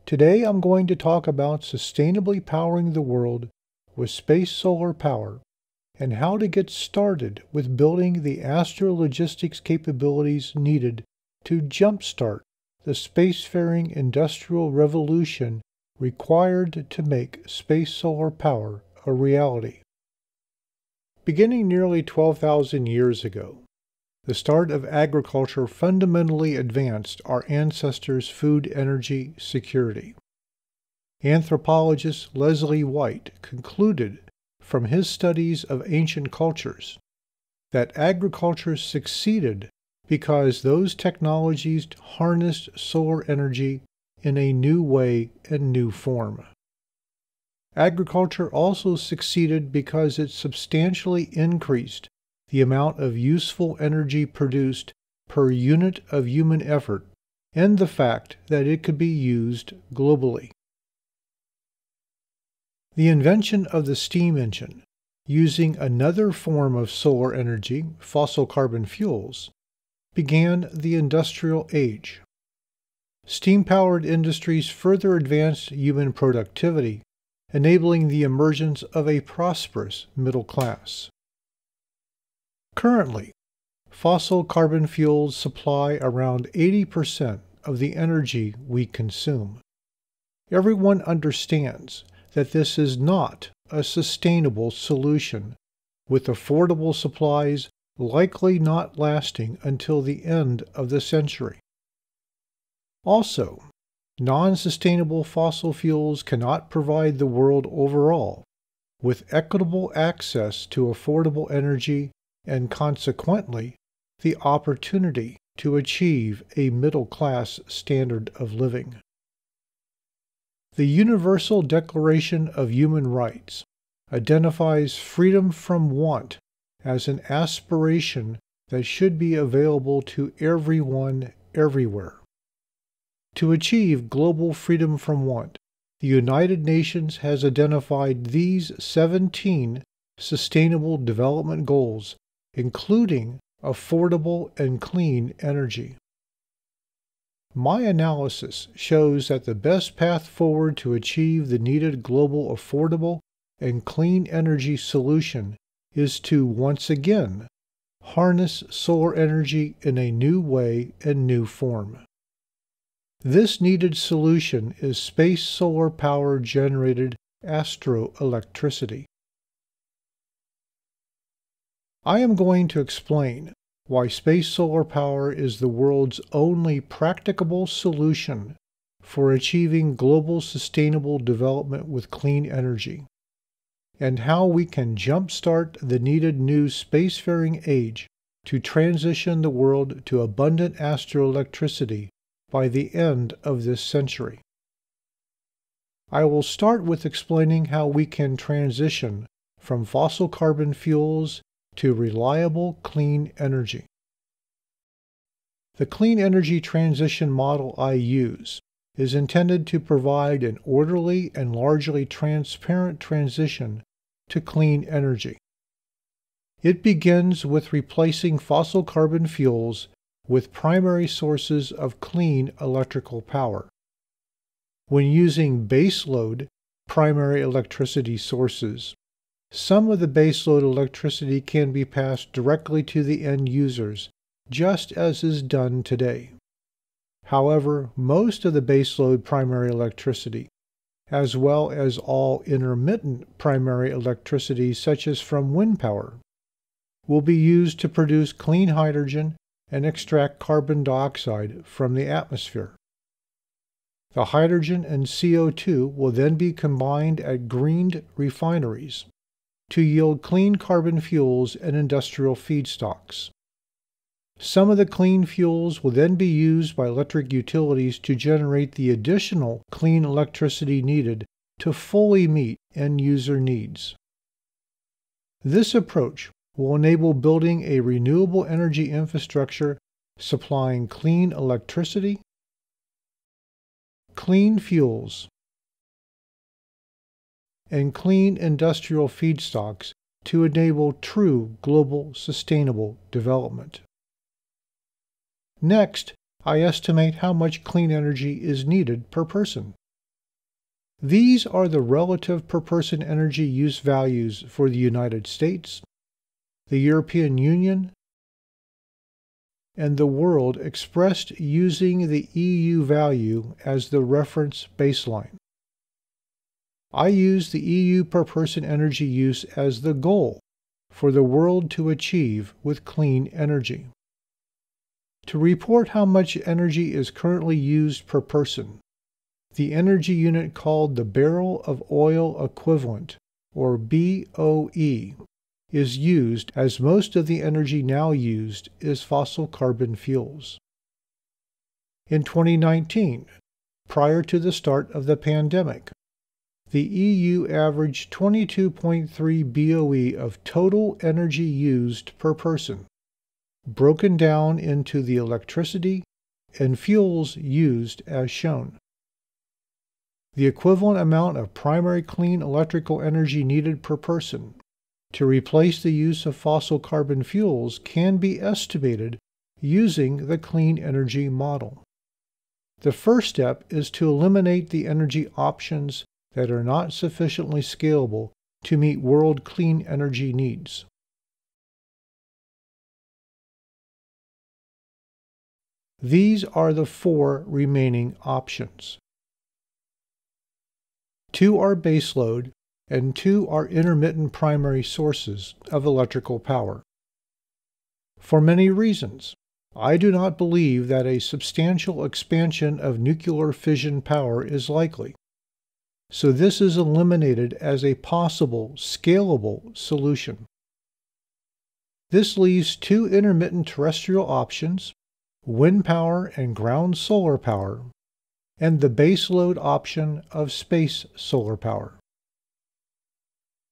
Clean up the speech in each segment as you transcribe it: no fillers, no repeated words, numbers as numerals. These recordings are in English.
Today I'm going to talk about sustainably powering the world with space solar power and how to get started with building the astrologistics capabilities needed to jumpstart the spacefaring industrial revolution required to make space solar power a reality. Beginning nearly 12,000 years ago, the start of agriculture fundamentally advanced our ancestors' food energy security. Anthropologist Leslie White concluded from his studies of ancient cultures that agriculture succeeded because those technologies harnessed solar energy in a new way and new form. Agriculture also succeeded because it substantially increased the amount of useful energy produced per unit of human effort and the fact that it could be used globally. The invention of the steam engine, using another form of solar energy, fossil carbon fuels, began the industrial age. Steam-powered industries further advanced human productivity, enabling the emergence of a prosperous middle class. Currently, fossil carbon fuels supply around 80% of the energy we consume. Everyone understands that this is not a sustainable solution, with affordable supplies likely not lasting until the end of the century. Also, non-sustainable fossil fuels cannot provide the world overall with equitable access to affordable energy and consequently the opportunity to achieve a middle-class standard of living. The Universal Declaration of Human Rights identifies freedom from want as an aspiration that should be available to everyone everywhere. To achieve global freedom from want, the United Nations has identified these 17 Sustainable Development Goals, including affordable and clean energy. My analysis shows that the best path forward to achieve the needed global affordable and clean energy solution is to once again harness solar energy in a new way and new form. This needed solution is space solar power generated astroelectricity. I am going to explain why space solar power is the world's only practicable solution for achieving global sustainable development with clean energy, and how we can jumpstart the needed new spacefaring age to transition the world to abundant astroelectricity by the end of this century. I will start with explaining how we can transition from fossil carbon fuels to reliable clean energy. The clean energy transition model I use is intended to provide an orderly and largely transparent transition to clean energy. It begins with replacing fossil carbon fuels with primary sources of clean electrical power. When using baseload primary electricity sources, some of the baseload electricity can be passed directly to the end users, just as is done today. However, most of the baseload primary electricity, as well as all intermittent primary electricity such as from wind power, will be used to produce clean hydrogen and extract carbon dioxide from the atmosphere. The hydrogen and CO2 will then be combined at greened refineries to yield clean carbon fuels and industrial feedstocks. Some of the clean fuels will then be used by electric utilities to generate the additional clean electricity needed to fully meet end-user needs. This approach will enable building a renewable energy infrastructure supplying clean electricity, clean fuels, and clean industrial feedstocks to enable true global sustainable development. Next, I estimate how much clean energy is needed per person, These are the relative per-person energy use values for the United States, the European Union, and the world expressed using the EU value as the reference baseline. I use the EU per-person energy use as the goal for the world to achieve with clean energy. To report how much energy is currently used per person, the energy unit called the barrel of oil equivalent, or BOE, is used as most of the energy now used is fossil carbon fuels. In 2019, prior to the start of the pandemic, the EU averaged 22.3 BOE of total energy used per person, broken down into the electricity and fuels used as shown. The equivalent amount of primary clean electrical energy needed per person to replace the use of fossil carbon fuels can be estimated using the clean energy model. The first step is to eliminate the energy options that are not sufficiently scalable to meet world clean energy needs. These are the 4 remaining options. 2 are baseload, and 2 are intermittent primary sources of electrical power. For many reasons, I do not believe that a substantial expansion of nuclear fission power is likely, so this is eliminated as a possible, scalable solution. This leaves 2 intermittent terrestrial options, wind power and ground solar power, and the baseload option of space solar power.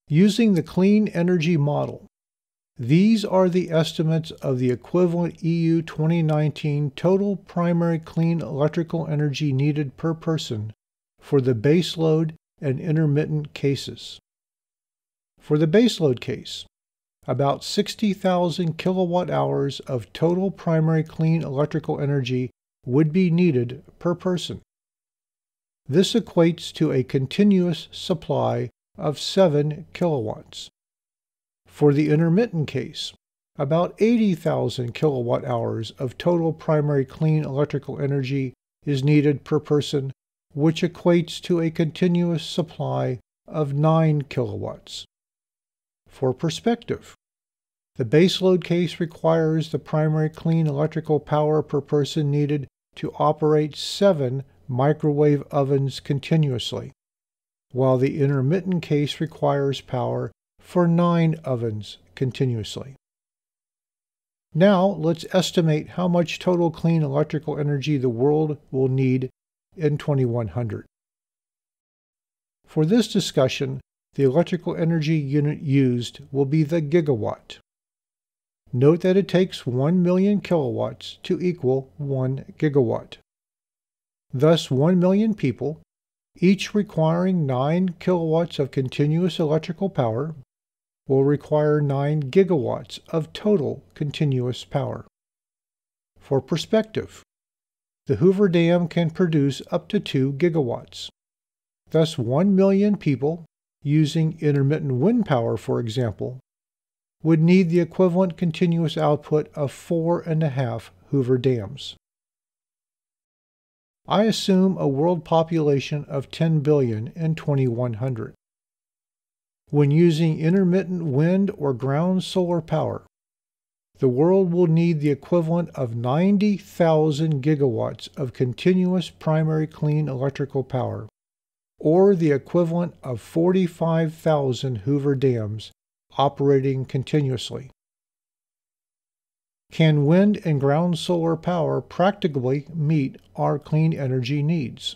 Using the clean energy model, these are the estimates of the equivalent EU 2019 total primary clean electrical energy needed per person for the baseload and intermittent cases. For the baseload case, about 60,000 kilowatt hours of total primary clean electrical energy would be needed per person. This equates to a continuous supply of 7 kilowatts. For the intermittent case, about 80,000 kilowatt hours of total primary clean electrical energy is needed per person, which equates to a continuous supply of 9 kilowatts. For perspective, the baseload case requires the primary clean electrical power per person needed to operate 7 microwave ovens continuously, while the intermittent case requires power for 9 ovens continuously. Now let's estimate how much total clean electrical energy the world will need in 2100. For this discussion, the electrical energy unit used will be the gigawatt. Note that it takes 1 million kilowatts to equal 1 gigawatt. Thus, 1 million people, each requiring 9 kilowatts of continuous electrical power, will require 9 gigawatts of total continuous power. For perspective, the Hoover Dam can produce up to 2 gigawatts. Thus, 1 million people, using intermittent wind power for example, would need the equivalent continuous output of 4.5 Hoover Dams. I assume a world population of 10 billion in 2100. When using intermittent wind or ground solar power, the world will need the equivalent of 90,000 gigawatts of continuous primary clean electrical power, or the equivalent of 45,000 Hoover Dams operating continuously. Can wind and ground solar power practically meet our clean energy needs?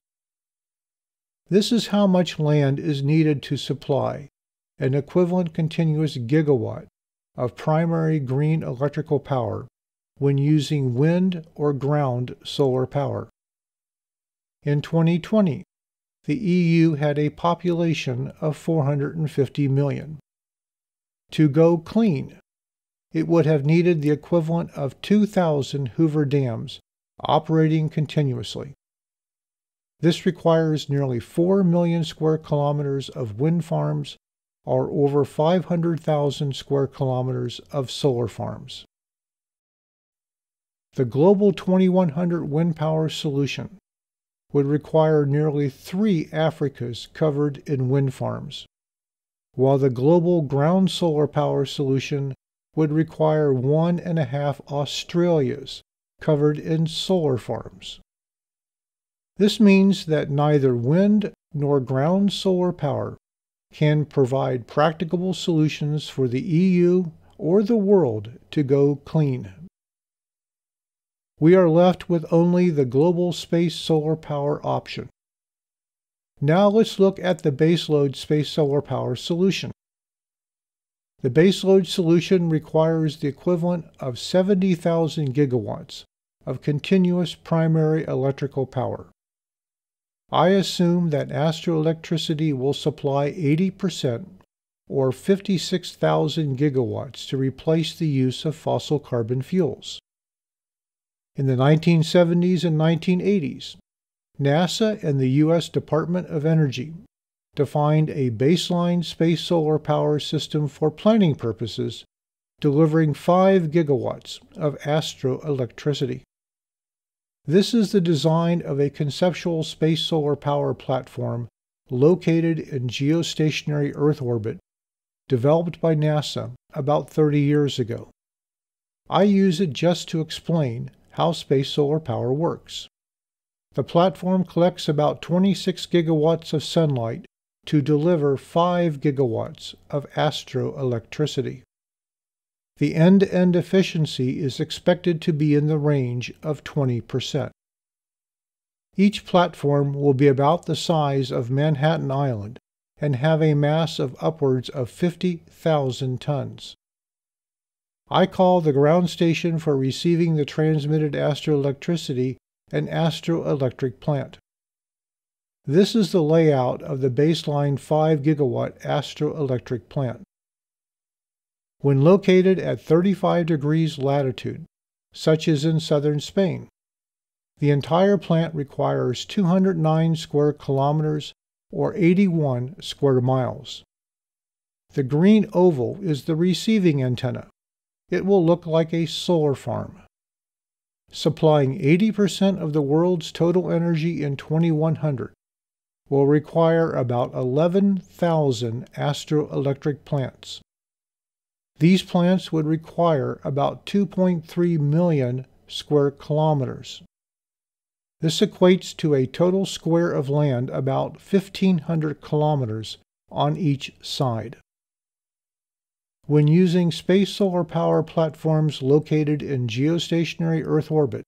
This is how much land is needed to supply an equivalent continuous gigawatt of primary green electrical power when using wind or ground solar power. In 2020, the EU had a population of 450 million. To go clean, it would have needed the equivalent of 2,000 Hoover Dams operating continuously. This requires nearly 4 million square kilometers of wind farms or over 500,000 square kilometers of solar farms. The global 2100 wind power solution would require nearly 3 Africas covered in wind farms, while the global ground solar power solution would require 1.5 Australias covered in solar farms. This means that neither wind nor ground solar power can provide practicable solutions for the EU or the world to go clean. We are left with only the global space solar power option. Now let's look at the baseload space solar power solution. The baseload solution requires the equivalent of 70,000 gigawatts of continuous primary electrical power. I assume that astroelectricity will supply 80% or 56,000 gigawatts to replace the use of fossil carbon fuels. In the 1970s and 1980s, NASA and the U.S. Department of Energy defined a baseline space solar power system for planning purposes, delivering 5 gigawatts of astroelectricity. This is the design of a conceptual space solar power platform located in geostationary Earth orbit, developed by NASA about 30 years ago. I use it just to explain how space solar power works. The platform collects about 26 gigawatts of sunlight to deliver 5 gigawatts of astroelectricity. The end-to-end efficiency is expected to be in the range of 20%. Each platform will be about the size of Manhattan Island and have a mass of upwards of 50,000 tons. I call the ground station for receiving the transmitted astroelectricity an astroelectric plant. This is the layout of the baseline 5 gigawatt astroelectric plant. When located at 35 degrees latitude, such as in southern Spain, the entire plant requires 209 square kilometers or 81 square miles. The green oval is the receiving antenna. It will look like a solar farm. Supplying 80% of the world's total energy in 2100 will require about 11,000 astroelectric plants. These plants would require about 2.3 million square kilometers. This equates to a total square of land about 1,500 kilometers on each side. When using space solar power platforms located in geostationary Earth orbit,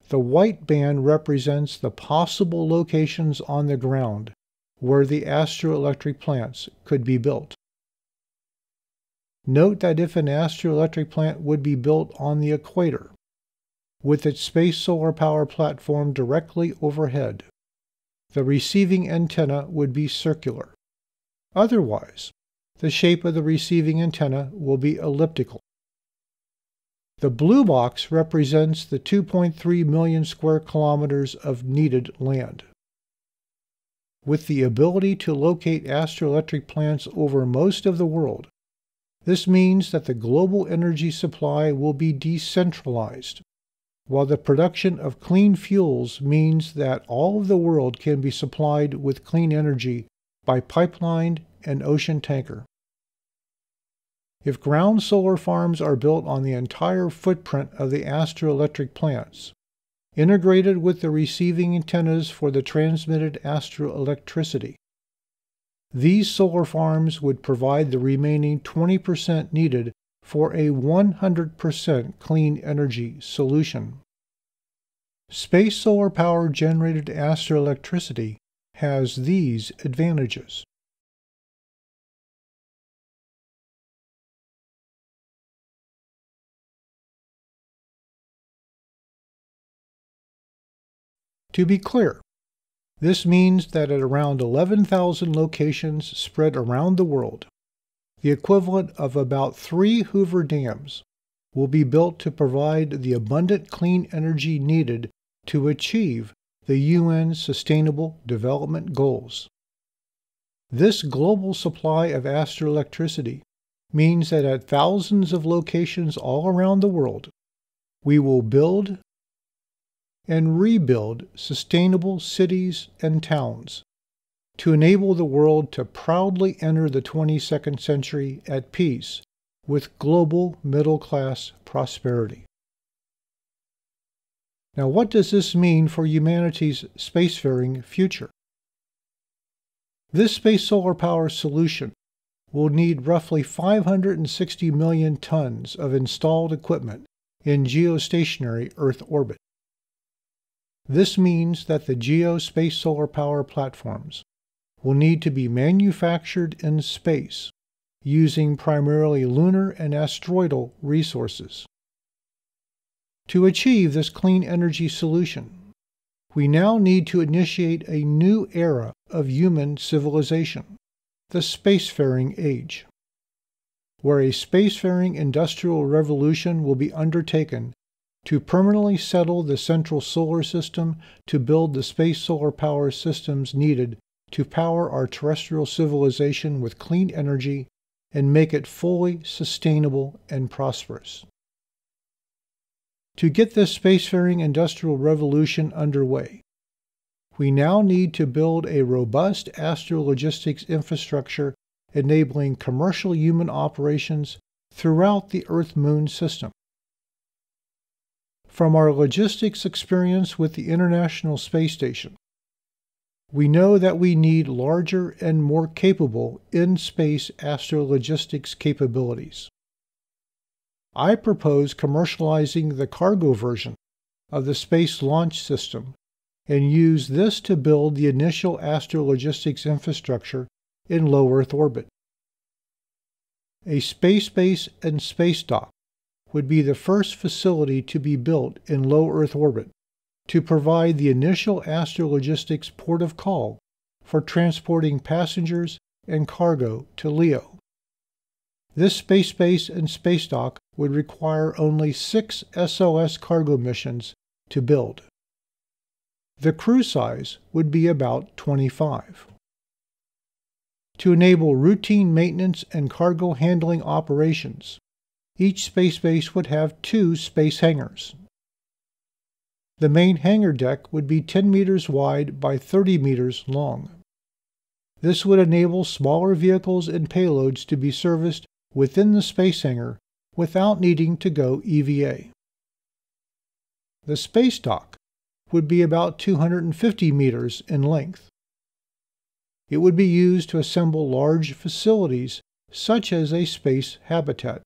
the white band represents the possible locations on the ground where the astroelectric plants could be built. Note that if an astroelectric plant would be built on the equator, with its space solar power platform directly overhead, the receiving antenna would be circular. Otherwise, the shape of the receiving antenna will be elliptical. The blue box represents the 2.3 million square kilometers of needed land. With the ability to locate astroelectric plants over most of the world, this means that the global energy supply will be decentralized, while the production of clean fuels means that all of the world can be supplied with clean energy by pipeline and ocean tanker. If ground solar farms are built on the entire footprint of the astroelectric plants, integrated with the receiving antennas for the transmitted astroelectricity, these solar farms would provide the remaining 20% needed for a 100% clean energy solution. Space solar power generated astroelectricity has these advantages. To be clear, this means that at around 11,000 locations spread around the world, the equivalent of about 3 Hoover dams will be built to provide the abundant clean energy needed to achieve the UN Sustainable Development Goals. This global supply of astroelectricity means that at thousands of locations all around the world, we will build and rebuild sustainable cities and towns to enable the world to proudly enter the 22nd century at peace with global middle-class prosperity. Now, what does this mean for humanity's spacefaring future? This space solar power solution will need roughly 560 million tons of installed equipment in geostationary Earth orbit. This means that the geospace solar power platforms will need to be manufactured in space using primarily lunar and asteroidal resources. To achieve this clean energy solution, we now need to initiate a new era of human civilization, the Spacefaring Age, where a spacefaring industrial revolution will be undertaken to permanently settle the central solar system to build the space solar power systems needed to power our terrestrial civilization with clean energy and make it fully sustainable and prosperous. To get this spacefaring industrial revolution underway, we now need to build a robust astrologistics infrastructure enabling commercial human operations throughout the Earth-Moon system. From our logistics experience with the International Space Station, we know that we need larger and more capable in-space astrologistics capabilities. I propose commercializing the cargo version of the Space Launch System and use this to build the initial astrologistics infrastructure in low Earth orbit. A spacebase and spacedock would be the first facility to be built in low Earth orbit to provide the initial astrologistics port of call for transporting passengers and cargo to LEO. This spacebase and spacedock would require only 6 SLS-cargo missions to build. The crew size would be about 25. To enable routine maintenance and cargo handling operations, each spacebase would have 2 space hangars. The main hangar deck would be 10 meters wide by 30 meters long. This would enable smaller vehicles and payloads to be serviced within the space hangar without needing to go EVA. The spacedock would be about 250 meters in length. It would be used to assemble large facilities such as a space habitat.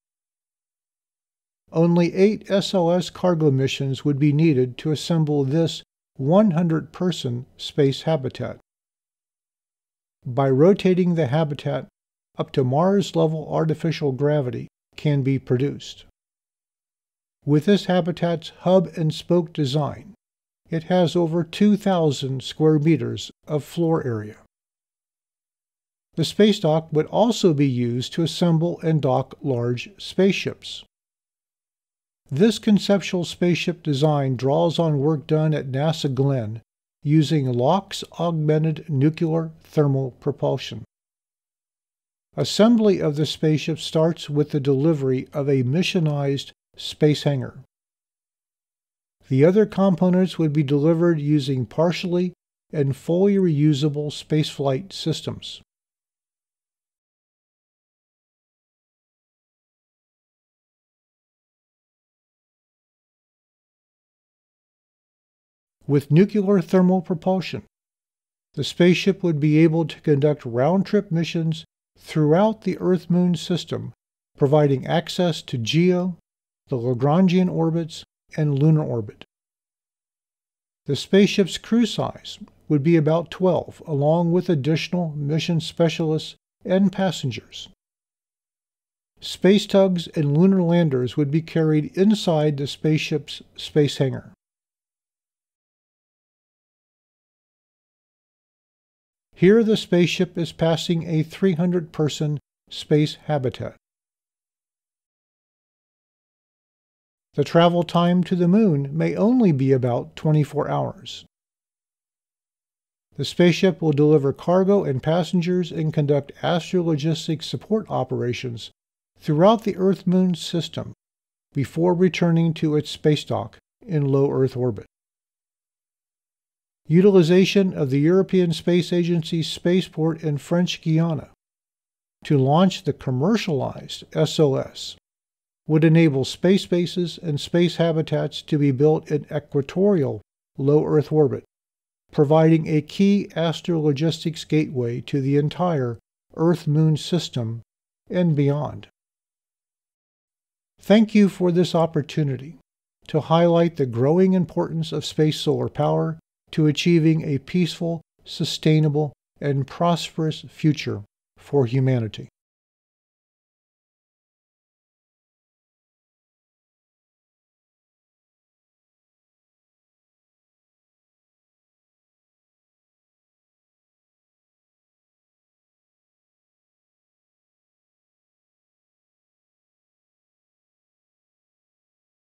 Only 8 SLS cargo missions would be needed to assemble this 100-person space habitat. By rotating the habitat, up to Mars-level artificial gravity can be produced. With this habitat's hub and spoke design, it has over 2,000 square meters of floor area. The spacedock would also be used to assemble and dock large spaceships. This conceptual spaceship design draws on work done at NASA Glenn using LOX-augmented nuclear thermal propulsion. Assembly of the spaceship starts with the delivery of a missionized space hangar. The other components would be delivered using partially and fully reusable spaceflight systems. With nuclear thermal propulsion, the spaceship would be able to conduct round-trip missions throughout the Earth-Moon system, providing access to GEO, the Lagrangian orbits, and lunar orbit. The spaceship's crew size would be about 12, along with additional mission specialists and passengers. Space tugs and lunar landers would be carried inside the spaceship's space hangar. Here the spaceship is passing a 300-person space habitat. The travel time to the Moon may only be about 24 hours. The spaceship will deliver cargo and passengers and conduct astrologistics support operations throughout the Earth-Moon system before returning to its spacedock in low Earth orbit. Utilization of the European Space Agency's spaceport in French Guiana to launch the commercialized SLS would enable space bases and space habitats to be built in equatorial low Earth orbit, providing a key astrologistics gateway to the entire Earth-Moon system and beyond. Thank you for this opportunity to highlight the growing importance of space solar power to achieving a peaceful, sustainable, and prosperous future for humanity.